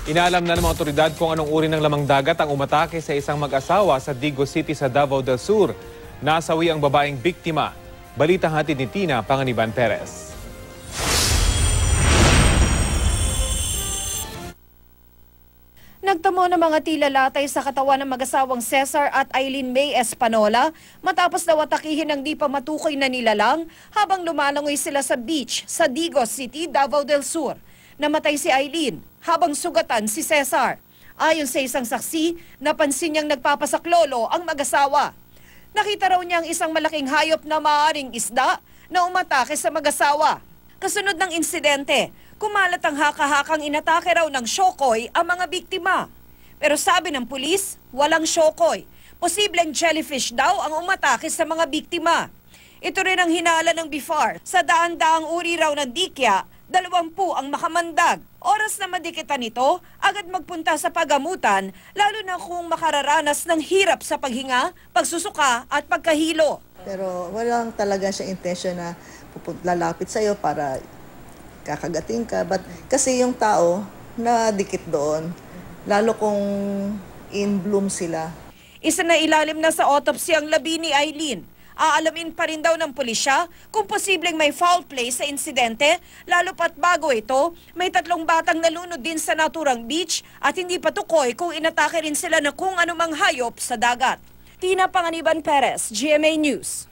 Inaalam na ng mga otoridad kung anong uri ng lamang dagat ang umatake sa isang mag-asawa sa Digo City sa Davao del Sur. Nasawi ang babaeng biktima. Balitang hatid ni Tina Panganiban Perez. Nagtamo ng mga tila latay sa katawan ng mag-asawang Cesar at Eileen May Espanola matapos daw atakihin ng di pa matukoy na nilalang habang lumalangoy sila sa beach sa Digo City, Davao del Sur. Namatay si Eileen habang sugatan si Cesar. Ayon sa isang saksi, napansin niyang nagpapasaklolo ang mag-asawa. Nakita raw niya ang isang malaking hayop na maaaring isda na umatake sa mag-asawa. Kasunod ng insidente, kumalat ang haka-hakang inatake raw ng shokoy ang mga biktima. Pero sabi ng pulis, walang shokoy. Posibleng jellyfish daw ang umatake sa mga biktima. Ito rin ang hinala ng BIFAR. Sa daan-daang uri raw ng dikya, 20 ang makamandag. Oras na madikitan ito, agad magpunta sa pagamutan, lalo na kung makararanas ng hirap sa paghinga, pagsusuka at pagkahilo. Pero walang talaga siyang intention na lalapit sa'yo para kakagating ka. But kasi yung tao na dikit doon, lalo kung in bloom sila. Isa na ilalim na sa autopsy ang labi ni Eileen. Aalamin pa rin daw ng pulisya kung posibleng may foul play sa insidente, lalo pat bago ito, may 3 batang nalunod din sa naturang beach at hindi patukoy kung inatake rin sila na kung anumang hayop sa dagat. Tina Panganiban Perez, GMA News.